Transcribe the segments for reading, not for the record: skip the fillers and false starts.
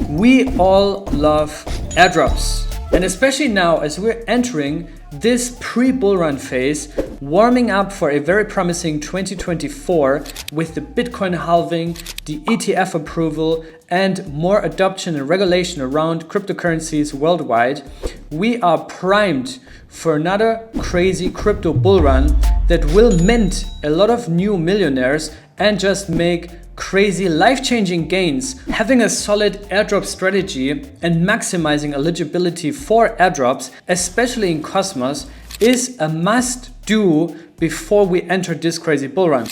We all love airdrops. And especially now as we're entering this pre-bull run phase, warming up for a very promising 2024 with the Bitcoin halving, the ETF approval, and more adoption and regulation around cryptocurrencies worldwide, we are primed for another crazy crypto bull run that will mint a lot of new millionaires and just make crazy life-changing gains. Having a solid airdrop strategy and maximizing eligibility for airdrops, especially in Cosmos, is a must-do before we enter this crazy bull run.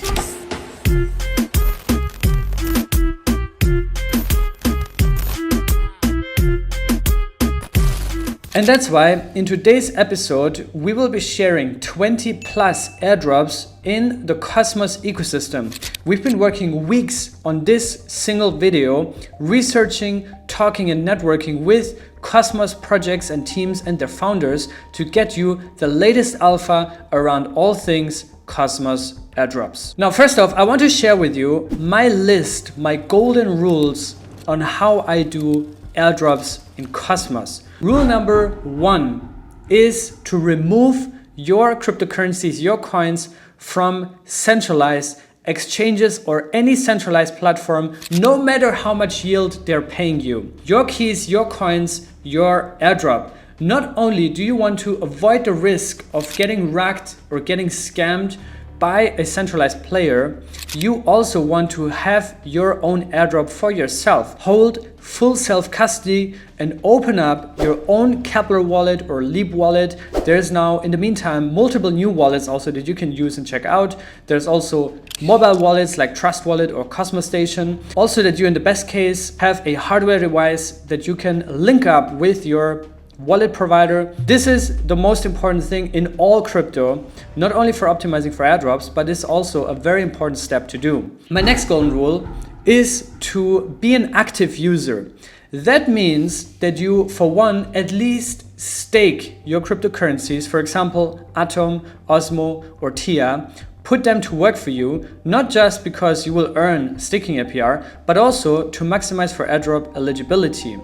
And that's why in today's episode, we will be sharing 20 plus airdrops in the Cosmos ecosystem. We've been working weeks on this single video, researching, talking and networking with Cosmos projects and teams and their founders to get you the latest alpha around all things Cosmos airdrops. Now, first off, I want to share with you my list, my golden rules on how I do airdrops in Cosmos. Rule number 1 is to remove your cryptocurrencies, your coins from centralized exchanges or any centralized platform, no matter how much yield they're paying you. Your keys, your coins, your airdrop. Not only do you want to avoid the risk of getting racked or getting scammed by a centralized player, you also want to have your own airdrop for yourself. Hold full self-custody and open up your own Kepler wallet or Leap wallet. There's now, in the meantime, multiple new wallets also that you can use and check out. There's also mobile wallets like Trust Wallet or Cosmos Station. Also that you, in the best case, have a hardware device that you can link up with your wallet provider. This is the most important thing in all crypto, not only for optimizing for airdrops, but it's also a very important step to do. My next golden rule is to be an active user. That means that you, for one, at least stake your cryptocurrencies, for example, Atom, Osmo, or TIA. Put them to work for you, not just because you will earn staking APR, but also to maximize for airdrop eligibility.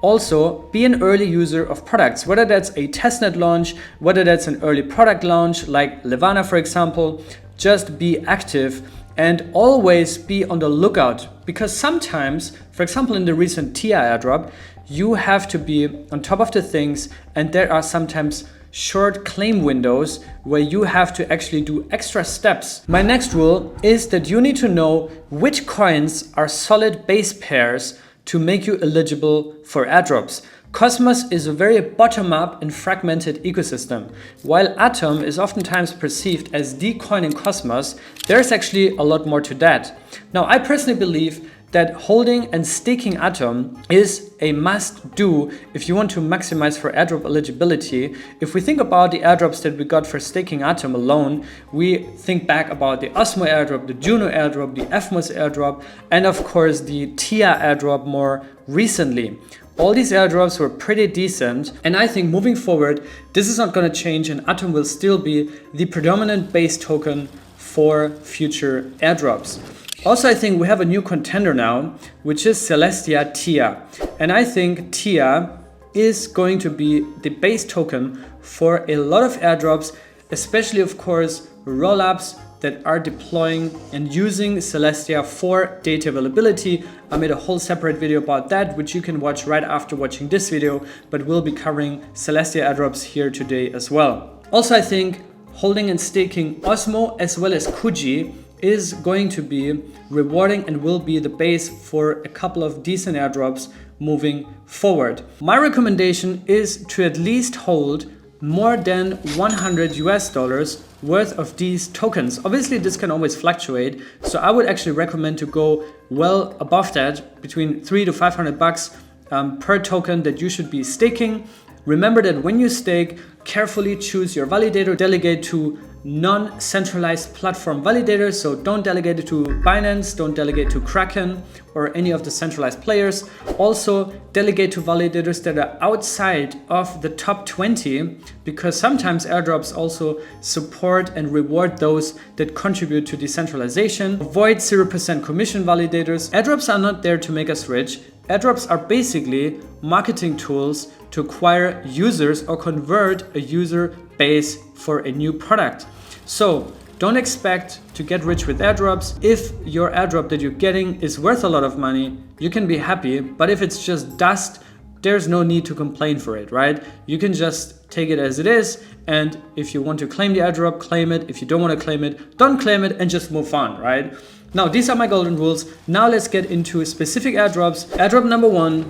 Also, be an early user of products, whether that's a testnet launch, whether that's an early product launch like Levana, for example. Just be active and always be on the lookout, because sometimes, for example, in the recent TIA airdrop, you have to be on top of the things, and there are sometimes short claim windows where you have to actually do extra steps. My next rule is that you need to know which coins are solid base pairs to make you eligible for airdrops. Cosmos is a very bottom-up and fragmented ecosystem. While Atom is oftentimes perceived as the coin in Cosmos, there's actually a lot more to that. Now, I personally believe that holding and staking Atom is a must-do if you want to maximize for airdrop eligibility. If we think about the airdrops that we got for staking Atom alone, we think back about the Osmo airdrop, the Juno airdrop, the evmos airdrop, and of course the TIA airdrop more recently. All these airdrops were pretty decent, and I think moving forward, this is not going to change, and Atom will still be the predominant base token for future airdrops. Also, I think we have a new contender now, which is Celestia TIA. And I think TIA is going to be the base token for a lot of airdrops, especially, of course, rollups that are deploying and using Celestia for data availability. I made a whole separate video about that, which you can watch right after watching this video, but we'll be covering Celestia airdrops here today as well. Also, I think holding and staking Osmo as well as Kuji is going to be rewarding and will be the base for a couple of decent airdrops moving forward. My recommendation is to at least hold more than $100 worth of these tokens. Obviously, this can always fluctuate, so I would actually recommend to go well above that, between $300 to $500 per token that you should be staking. Remember that when you stake, carefully choose your validator, delegate to non-centralized platform validators. So don't delegate it to Binance, don't delegate to Kraken or any of the centralized players. Also delegate to validators that are outside of the top 20, because sometimes airdrops also support and reward those that contribute to decentralization. Avoid 0% commission validators. Airdrops are not there to make us rich. Airdrops are basically marketing tools to acquire users or convert a user base for a new product. So don't expect to get rich with airdrops. If your airdrop that you're getting is worth a lot of money, you can be happy. But if it's just dust, there's no need to complain for it, right? You can just take it as it is. And if you want to claim the airdrop, claim it. If you don't want to claim it, don't claim it and just move on, right? Now, these are my golden rules. Now let's get into specific airdrops. Airdrop number 1,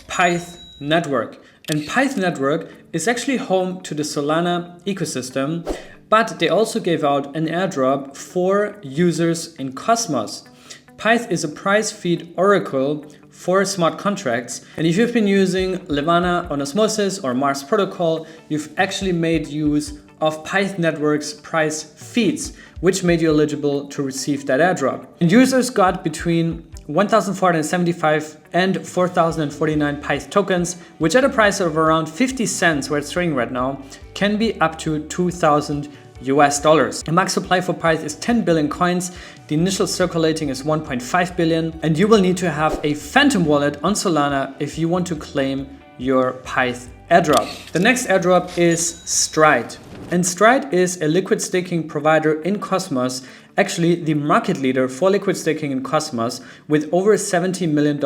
Pyth Network. And Pyth Network is actually home to the Solana ecosystem, but they also gave out an airdrop for users in Cosmos. Pyth is a price feed oracle for smart contracts. And if you've been using Levana on Osmosis or Mars protocol, you've actually made use of Pyth Network's price feeds, which made you eligible to receive that airdrop. And users got between 1,475 and 4,049 Pyth tokens, which at a price of around 50 cents where it's trading right now, can be up to $2,000 US. A max supply for Pyth is 10 billion coins. The initial circulating is 1.5 billion, and you will need to have a phantom wallet on Solana if you want to claim your Pyth airdrop. The next airdrop is Stride. And Stride is a liquid staking provider in Cosmos, actually the market leader for liquid staking in Cosmos, with over $70 million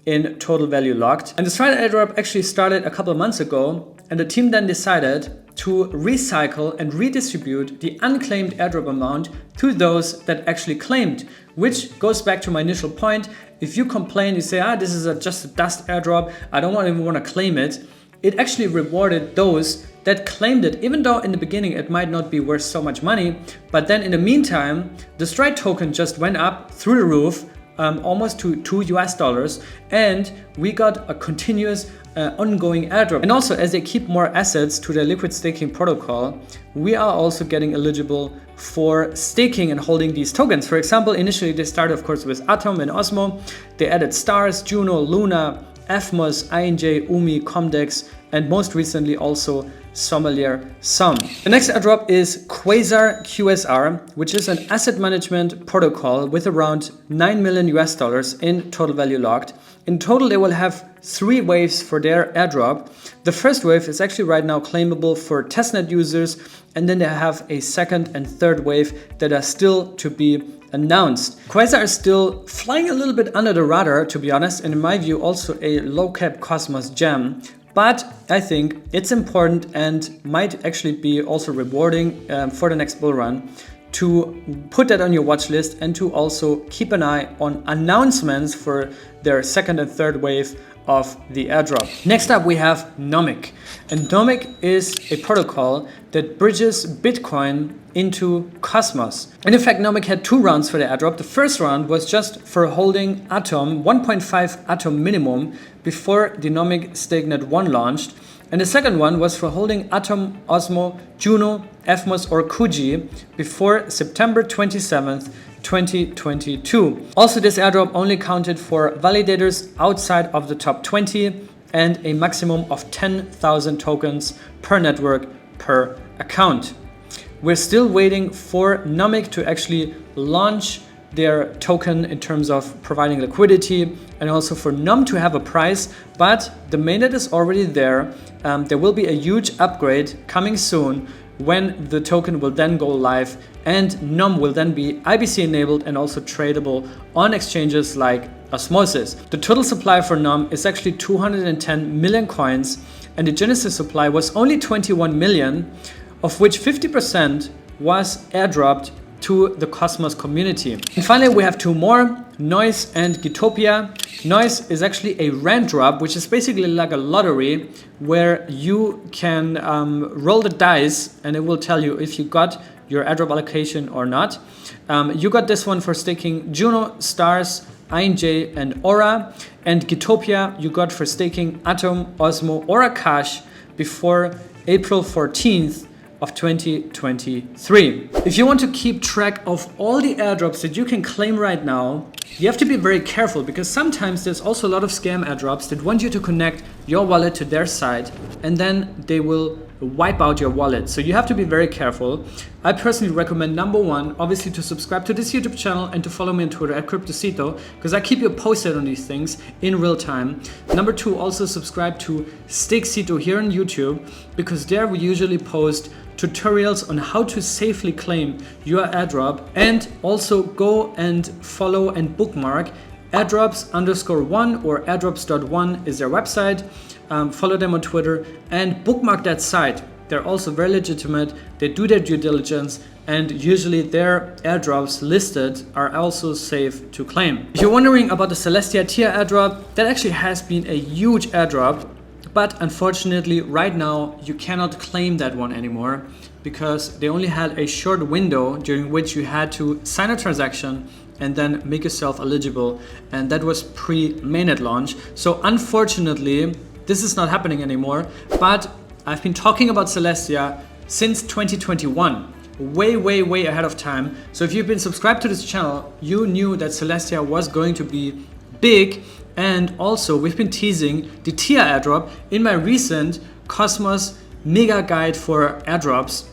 in total value locked. And the Stride airdrop actually started a couple of months ago, and the team then decided to recycle and redistribute the unclaimed airdrop amount to those that actually claimed, which goes back to my initial point. If you complain, you say, this is just a dust airdrop, I don't even want to claim it. It actually rewarded those that claimed it, even though in the beginning it might not be worth so much money. But then in the meantime, the Stride token just went up through the roof, almost to $2 US, and we got a continuous ongoing airdrop. And also, as they keep more assets to their liquid staking protocol, we are also getting eligible for staking and holding these tokens. For example, initially they started, of course, with Atom and Osmo. They added Stars, Juno, Luna, evmos, INJ, Umi, Comdex, and most recently also Sommelier Sum. The next airdrop is Quasar QSR, which is an asset management protocol with around $9 million US in total value locked. In total, they will have 3 waves for their airdrop. The first wave is actually right now claimable for testnet users, and then they have a second and third wave that are still to be announced. Quasar is still flying a little bit under the radar, to be honest, and in my view also a low-cap Cosmos gem. But I think it's important and might actually be also rewarding for the next bull run to put that on your watch list and to also keep an eye on announcements for their second and third wave of the airdrop. Next up we have Nomic. And Nomic is a protocol that bridges Bitcoin into Cosmos. And in fact, Nomic had 2 rounds for the airdrop. The first round was just for holding Atom, 1.5 Atom minimum before the Nomic StakeNet 1 launched. And the second one was for holding Atom, Osmo, Juno, evmos or Kuji before September 27th, 2022. Also, this airdrop only counted for validators outside of the top 20 and a maximum of 10,000 tokens per network per account. We're still waiting for Nomic to actually launch their token in terms of providing liquidity and also for NUM to have a price, but the mainnet is already there. There will be a huge upgrade coming soon when the token will then go live, and NUM will then be IBC enabled and also tradable on exchanges like Osmosis. The total supply for NUM is actually 210 million coins, and the Genesis supply was only 21 million, of which 50% was airdropped to the Cosmos community. And finally, we have 2 more, Noise and Gitopia. Noise is actually a rand drop, which is basically like a lottery where you can roll the dice and it will tell you if you got your airdrop allocation or not. You got this one for staking Juno, Stars, INJ and Aura, and Gitopia you got for staking Atom, Osmo or Akash before April 14th of 2023. If you want to keep track of all the airdrops that you can claim right now, You have to be very careful because sometimes there's also a lot of scam airdrops that want you to connect your wallet to their site and then they will wipe out your wallet. So you have to be very careful. I personally recommend, number one, obviously to subscribe to this YouTube channel and to follow me on Twitter at Cryptocito, because I keep you posted on these things in real time. Number two, also subscribe to Cryptocito here on YouTube, because there we usually post tutorials on how to safely claim your airdrop, and also go and follow and bookmark airdrops_1 or airdrops.1 is their website. Follow them on Twitter and bookmark that site. They're also very legitimate. They do their due diligence, and usually their airdrops listed are also safe to claim. If you're wondering about the Celestia tier airdrop, that actually has been a huge airdrop, but unfortunately right now you cannot claim that one anymore, because they only had a short window during which you had to sign a transaction and then make yourself eligible, and that was pre-mainnet launch. So unfortunately this is not happening anymore, but I've been talking about Celestia since 2021, way ahead of time. So if you've been subscribed to this channel, you knew that Celestia was going to be big, and also we've been teasing the tier airdrop in my recent Cosmos mega guide for airdrops.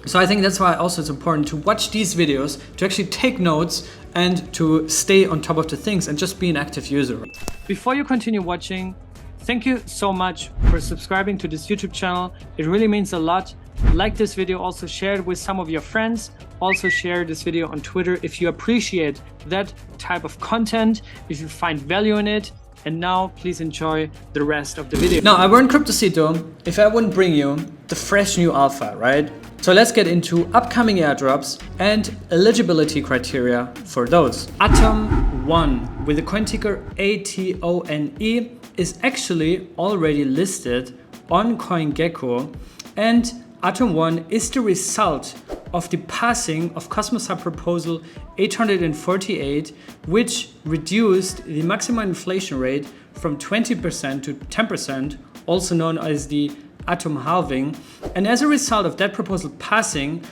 So I think that's why also it's important to watch these videos, to actually take notes and to stay on top of the things and just be an active user. Before you continue watching, thank you so much for subscribing to this YouTube channel. It really means a lot. Like this video, also share it with some of your friends. Also share this video on Twitter if you appreciate that type of content, if you find value in it. And now please enjoy the rest of the video. Now, I weren't Cryptocito if I wouldn't bring you the fresh new alpha, right? So let's get into upcoming airdrops and eligibility criteria for those. AtomOne with the coin ticker ATONE is actually already listed on CoinGecko, and AtomOne is the result of the passing of Cosmos Hub proposal 848, which reduced the maximum inflation rate from 20% to 10%, also known as the atom halving. And as a result of that proposal passing,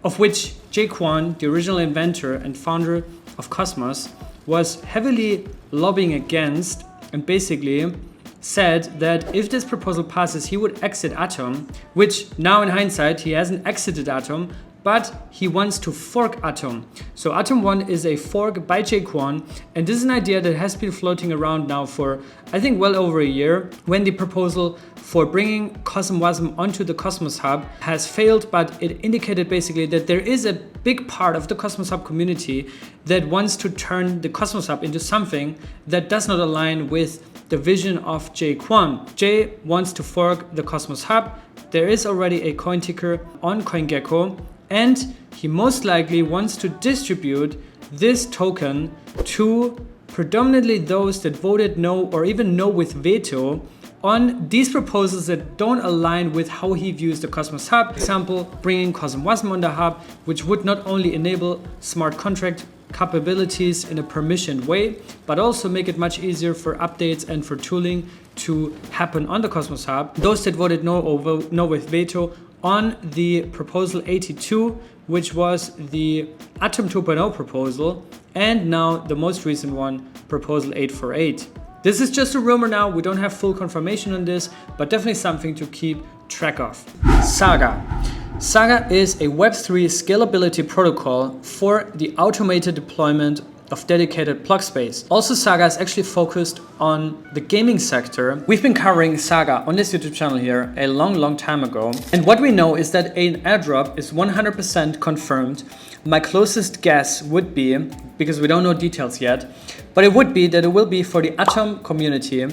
of which Jaquan, the original inventor and founder of Cosmos, was heavily lobbying against, and basically said that if this proposal passes, he would exit Atom, which now in hindsight, he hasn't exited Atom, but he wants to fork Atom. So AtomOne is a fork by Jaquan, and this is an idea that has been floating around now for, I think, well over a year, when the proposal for bringing Cosmos onto the Cosmos Hub has failed, but it indicated basically that there is a big part of the Cosmos Hub community that wants to turn the Cosmos Hub into something that does not align with the vision of Jaquan. Jay wants to fork the Cosmos Hub. There is already a coin ticker on CoinGecko, and he most likely wants to distribute this token to predominantly those that voted no or even no with veto on these proposals that don't align with how he views the Cosmos Hub. For example, bringing Cosmos on the hub, which would not only enable smart contract capabilities in a permissioned way, but also make it much easier for updates and for tooling to happen on the Cosmos Hub. Those that voted no or no with veto on the proposal 82, which was the Atom 2.0 proposal, and now the most recent one, proposal 848. This is just a rumor now, we don't have full confirmation on this, but definitely something to keep track of. Saga. Saga is a Web3 scalability protocol for the automated deployment of dedicated block space. Also, Saga is actually focused on the gaming sector. We've been covering Saga on this YouTube channel here a long time ago. And what we know is that an airdrop is 100% confirmed. My closest guess would be, because we don't know details yet, but it would be that it will be for the Atom community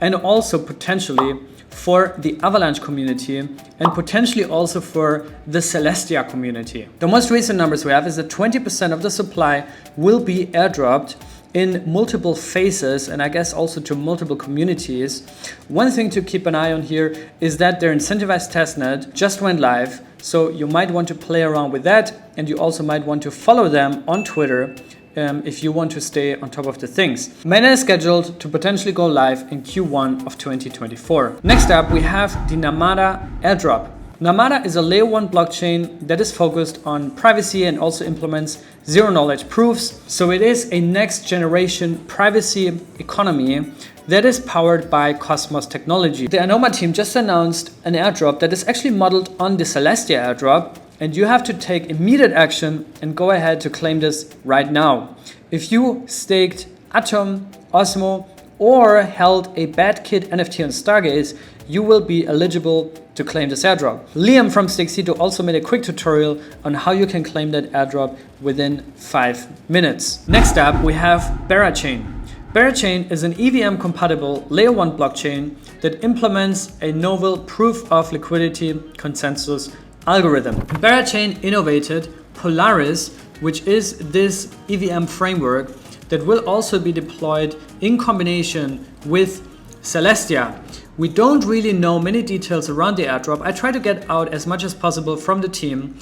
and also potentially for the Avalanche community and potentially also for the Celestia community. The most recent numbers we have is that 20% of the supply will be airdropped in multiple phases, and I guess also to multiple communities. One thing to keep an eye on here is that their incentivized testnet just went live, so you might want to play around with that, and you also might want to follow them on Twitter if you want to stay on top of the things. Mainnet is scheduled to potentially go live in Q1 of 2024. Next up, we have the Namada airdrop. Namada is a layer 1 blockchain that is focused on privacy and also implements zero knowledge proofs. So it is a next generation privacy economy that is powered by Cosmos technology. The AnomA team just announced an airdrop that is actually modeled on the Celestia airdrop, and you have to take immediate action and go ahead to claim this right now. If you staked Atom, Osmo, or held a Bad Kid NFT on Stargaze, you will be eligible to claim this airdrop. Liam from Cryptocito also made a quick tutorial on how you can claim that airdrop within 5 minutes. Next up, we have Berachain. Berachain is an EVM-compatible layer 1 blockchain that implements a novel proof of liquidity consensus algorithm. Berachain innovated Polaris, which is this EVM framework that will also be deployed in combination with Celestia. We don't really know many details around the airdrop. I try to get out as much as possible from the team.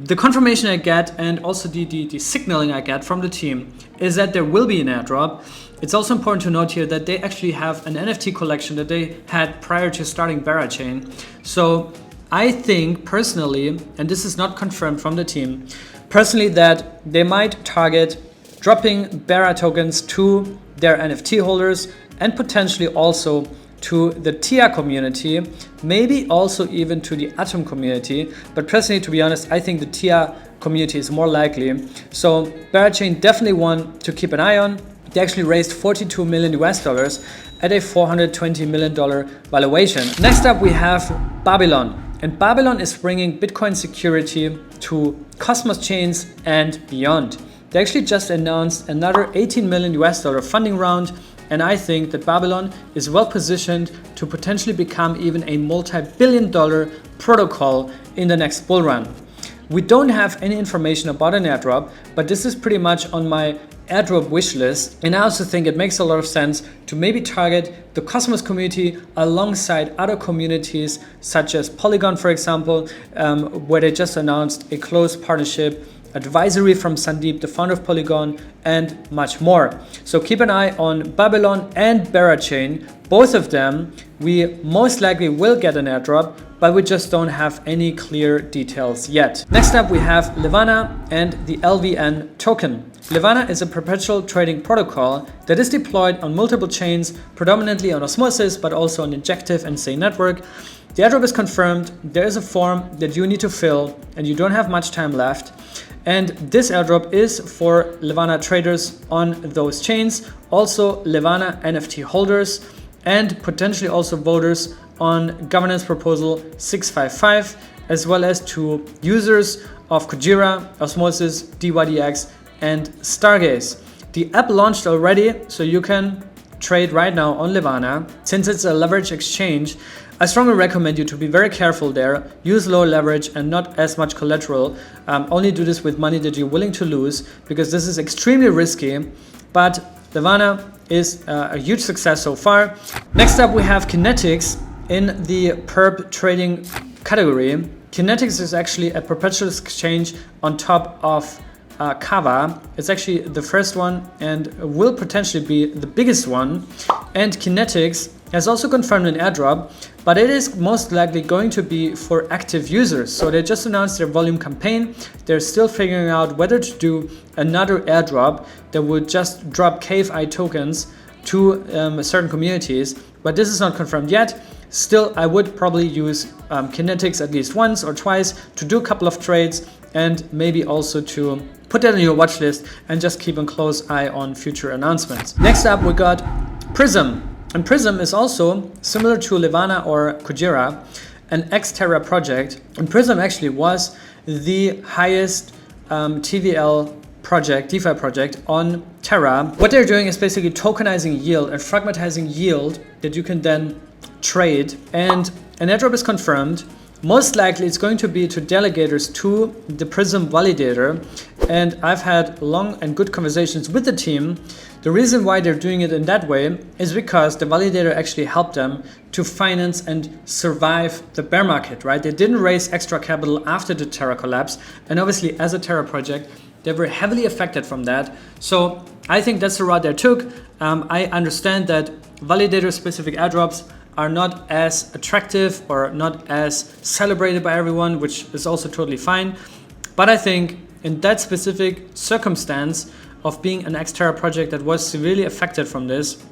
The confirmation I get and also the signaling I get from the team is that there will be an airdrop. It's also important to note here that they actually have an NFT collection that they had prior to starting Berachain. So I think personally, and this is not confirmed from the team, personally that they might target dropping Bera tokens to their NFT holders and potentially also to the TIA community, maybe also even to the Atom community. But personally, to be honest, I think the TIA community is more likely. So Berachain definitely one to keep an eye on. They actually raised $42 million at a $420 million valuation. Next up, we have Babylon. And Babylon is bringing Bitcoin security to Cosmos chains and beyond. They actually just announced another $18 million funding round, and I think that Babylon is well positioned to potentially become even a multi-billion-dollar protocol in the next bull run. We don't have any information about an airdrop, but this is pretty much on my airdrop wish list, and I also think it makes a lot of sense to maybe target the Cosmos community alongside other communities such as Polygon, for example, where they just announced a close partnership advisory from Sandeep, the founder of Polygon, and much more. So keep an eye on Babylon and Berachain. Both of them, we most likely will get an airdrop, but we just don't have any clear details yet. Next up, we have Levana and the LVN token. Levana is a perpetual trading protocol that is deployed on multiple chains, predominantly on Osmosis, but also on Injective and Say Network. The airdrop is confirmed. There is a form that you need to fill, and you don't have much time left. And this airdrop is for Levana traders on those chains, also Levana NFT holders, and potentially also voters on governance proposal 655, as well as to users of Kujira, Osmosis, DYDX, and Stargaze. The app launched already, so you can trade right now on Levana. Since it's a leverage exchange, I strongly recommend you to be very careful there. Use low leverage and not as much collateral. Only do this with money that you're willing to lose, because this is extremely risky. But Levana is a huge success so far. Next up, we have Kinetix in the perp trading category. Kinetix is actually a perpetual exchange on top of Kava. It's actually the first one and will potentially be the biggest one. And Kinetix has also confirmed an airdrop, but it is most likely going to be for active users. So they just announced their volume campaign. They're still figuring out whether to do another airdrop that would just drop KFI tokens to certain communities, but this is not confirmed yet. Still, I would probably use Kinetix at least once or twice to do a couple of trades, and maybe also to put that on your watch list and just keep a close eye on future announcements. Next up, we got PRYZM. And PRYZM is also similar to Levana or Kujira, an ex-Terra project. And PRYZM actually was the highest TVL project, DeFi project on Terra. What they're doing is basically tokenizing yield and fragmentizing yield that you can then trade. And an airdrop is confirmed. Most likely it's going to be to delegators to the PRYZM validator. And I've had long and good conversations with the team. The reason why they're doing it in that way is because the validator actually helped them to finance and survive the bear market, right? They didn't raise extra capital after the Terra collapse. And obviously as a Terra project, they were heavily affected from that. So I think that's the route they took. I understand that validator specific airdrops are not as attractive or not as celebrated by everyone, which is also totally fine. But I think in that specific circumstance of being an Xterra project that was severely affected from this,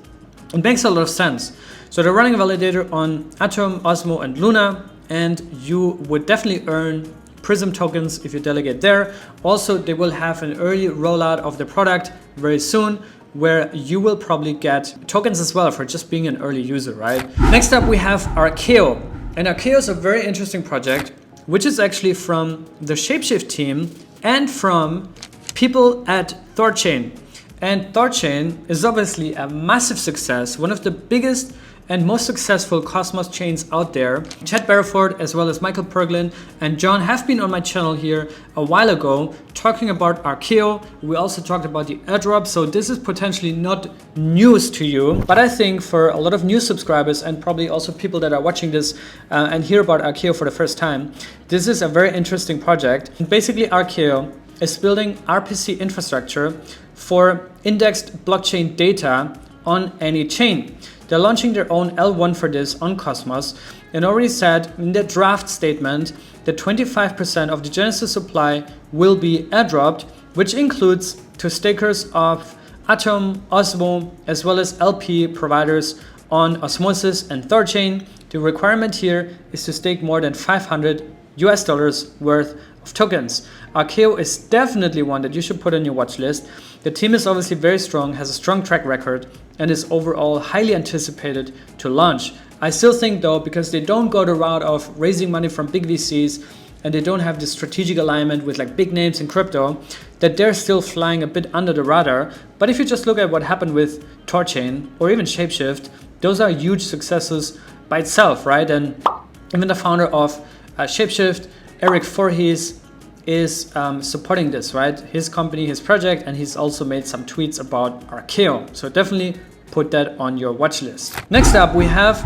it makes a lot of sense. So they're running a validator on Atom, Osmo, and Luna, and you would definitely earn PRYZM tokens if you delegate there. Also, they will have an early rollout of the product very soon, where you will probably get tokens as well for just being an early user, right? Next up, we have Arkeo. And Arkeo is a very interesting project, which is actually from the Shapeshift team and from people at Thorchain. And Thorchain is obviously a massive success, one of the biggest and most successful Cosmos chains out there. Chad Barraford, as well as Michael Perglin and John, have been on my channel here a while ago talking about Arkeo. We also talked about the airdrop, so this is potentially not news to you, but I think for a lot of new subscribers and probably also people that are watching this and hear about Arkeo for the first time, this is a very interesting project. And basically, Arkeo is building RPC infrastructure for indexed blockchain data on any chain. They're launching their own L1 for this on Cosmos, and already said in their draft statement that 25% of the Genesis supply will be airdropped, which includes to stakers of Atom, Osmo, as well as LP providers on Osmosis and Thorchain. The requirement here is to stake more than $500 worth of tokens. Arkeo is definitely one that you should put on your watch list. The team is obviously very strong, has a strong track record, and is overall highly anticipated to launch. I still think though, because they don't go the route of raising money from big VCs and they don't have the strategic alignment with like big names in crypto, that they're still flying a bit under the radar. But if you just look at what happened with Thorchain or even Shapeshift, those are huge successes by itself, right? And even the founder of Shapeshift, Eric Voorhees, is supporting this, right? His company, his project, and he's also made some tweets about Arkeo. So definitely put that on your watch list. Next up, we have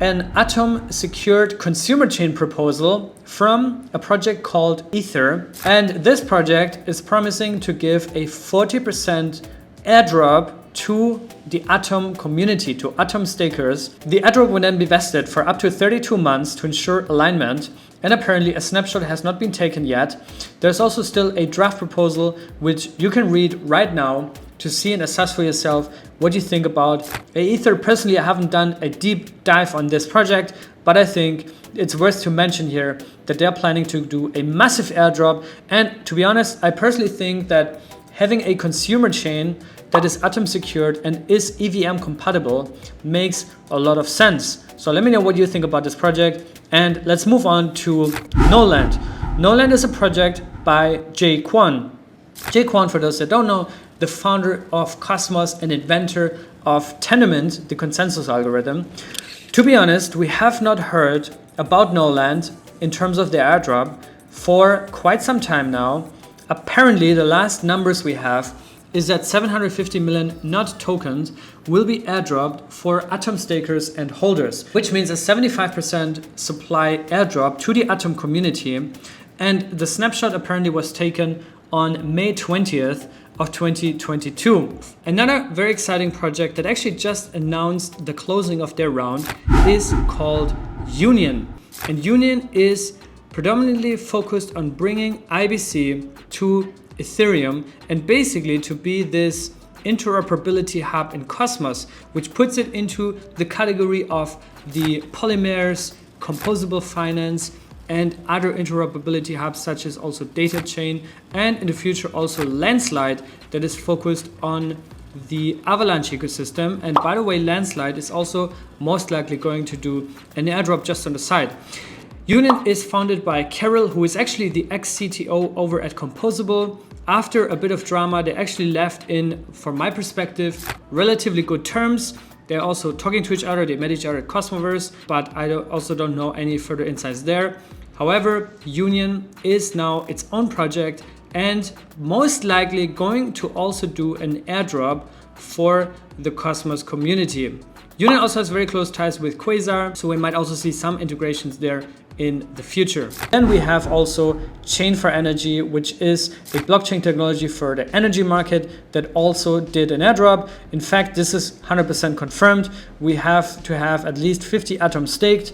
an Atom secured consumer chain proposal from a project called Aether. And this project is promising to give a 40% airdrop to the Atom community, to Atom stakers. The airdrop will then be vested for up to 32 months to ensure alignment. And apparently a snapshot has not been taken yet. There's also still a draft proposal, which you can read right now to see and assess for yourself what you think about Aether. Personally, I haven't done a deep dive on this project, but I think it's worth to mention here that they're planning to do a massive airdrop. And to be honest, I personally think that having a consumer chain that is Atom secured and is EVM compatible makes a lot of sense. So let me know what you think about this project, and let's move on to Gnoland. Gnoland is a project by Jae Kwon. Jae Kwon, for those that don't know, the founder of Cosmos and inventor of Tenement, the consensus algorithm. To be honest, we have not heard about Gnoland in terms of their airdrop for quite some time now. Apparently, the last numbers we have is that 750 million NOT tokens will be airdropped for Atom stakers and holders, which means a 75% supply airdrop to the Atom community. And the snapshot apparently was taken on May 20th of 2022. Another very exciting project that actually just announced the closing of their round is called Union. And Union is predominantly focused on bringing IBC to Ethereum and basically to be this interoperability hub in Cosmos, which puts it into the category of the polymers, composable finance, and other interoperability hubs such as also data chain, and in the future also Landslide, that is focused on the Avalanche ecosystem. And by the way, Landslide is also most likely going to do an airdrop just on the side. Union is founded by Carol, who is actually the ex-CTO over at Composable. After a bit of drama, they actually left in, from my perspective, relatively good terms. They're also talking to each other. They met each other at Cosmoverse, but I also don't know any further insights there. However, Union is now its own project and most likely going to also do an airdrop for the Cosmos community. Union also has very close ties with Quasar, so we might also see some integrations there in the future. Then we have also Chain for Energy, which is a blockchain technology for the energy market that also did an airdrop. In fact, this is 100% confirmed. We have to have at least 50 Atom staked.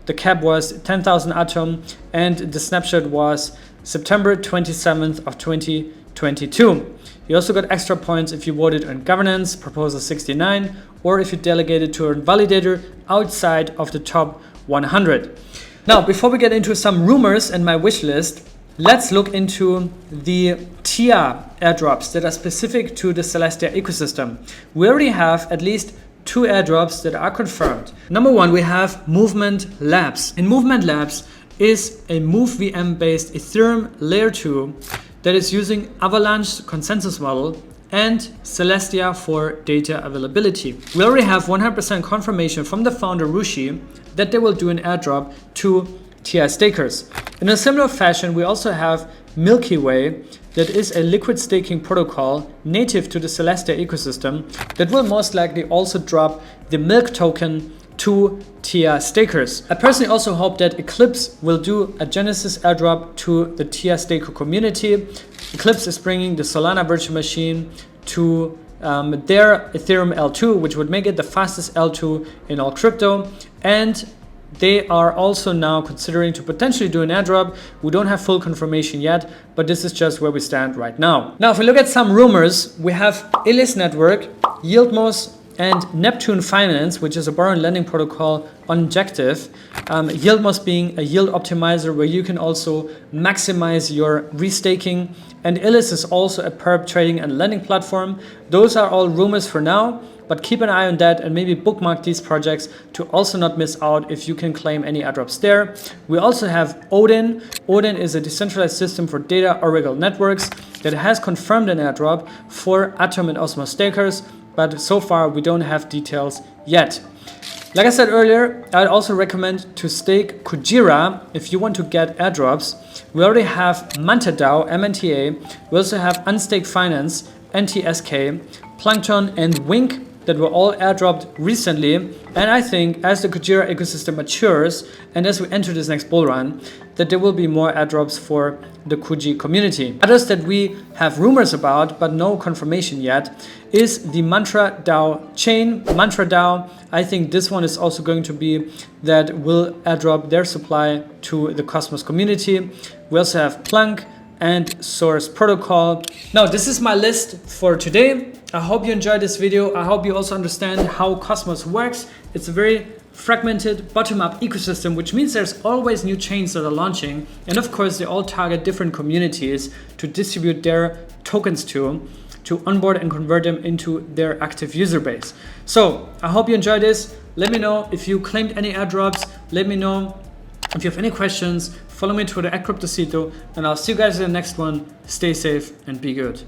The cap was 10,000 Atom, and the snapshot was September 27th of 2022. You also got extra points if you voted on governance, proposal 69, or if you delegated to a validator outside of the top 100. Now, before we get into some rumors and my wish list, let's look into the TIA airdrops that are specific to the Celestia ecosystem. We already have at least 2 airdrops that are confirmed. Number 1, we have Movement Labs. In Movement Labs is a MoveVM based Ethereum layer 2 that is using Avalanche consensus model and Celestia for data availability. We already have 100% confirmation from the founder Rushi that they will do an airdrop to TI stakers. In a similar fashion, we also have Milky Way, that is a liquid staking protocol native to the Celestia ecosystem that will most likely also drop the Milk token to TIA stakers. I personally also hope that Eclipse will do a Genesis airdrop to the TIA staker community. Eclipse is bringing the Solana virtual machine to their Ethereum L2, which would make it the fastest L2 in all crypto. And they are also now considering to potentially do an airdrop. We don't have full confirmation yet, but this is just where we stand right now. Now, if we look at some rumors, we have Illis Network, Yieldmos, and Neptune Finance, which is a borrow and lending protocol on Injective. Yieldmos being a yield optimizer where you can also maximize your restaking. And Illis is also a perp trading and lending platform. Those are all rumors for now, but keep an eye on that and maybe bookmark these projects to also not miss out if you can claim any airdrops there. We also have Odin. Odin is a decentralized system for data Oracle networks that has confirmed an airdrop for Atom and Osmos stakers, but so far we don't have details yet. Like I said earlier, I'd also recommend to stake Kujira if you want to get airdrops. We already have Manta DAO, MNTA. We also have Unstaked Finance, NTSK, Plankton, and Wink that were all airdropped recently. And I think as the Kujira ecosystem matures and as we enter this next bull run, that there will be more airdrops for the Kuji community. Others that we have rumors about but no confirmation yet is the Mantra DAO chain. Mantra DAO, I think this one is also going to be that will airdrop their supply to the Cosmos community. We also have Plank and Source Protocol. Now, this is my list for today. I hope you enjoyed this video. I hope you also understand how Cosmos works. It's a very fragmented bottom-up ecosystem, which means there's always new chains that are launching. And of course, they all target different communities to distribute their tokens to onboard and convert them into their active user base. So I hope you enjoyed this. Let me know if you claimed any airdrops. Let me know if you have any questions. Follow me on Twitter @Cryptocito, and I'll see you guys in the next one. Stay safe and be good.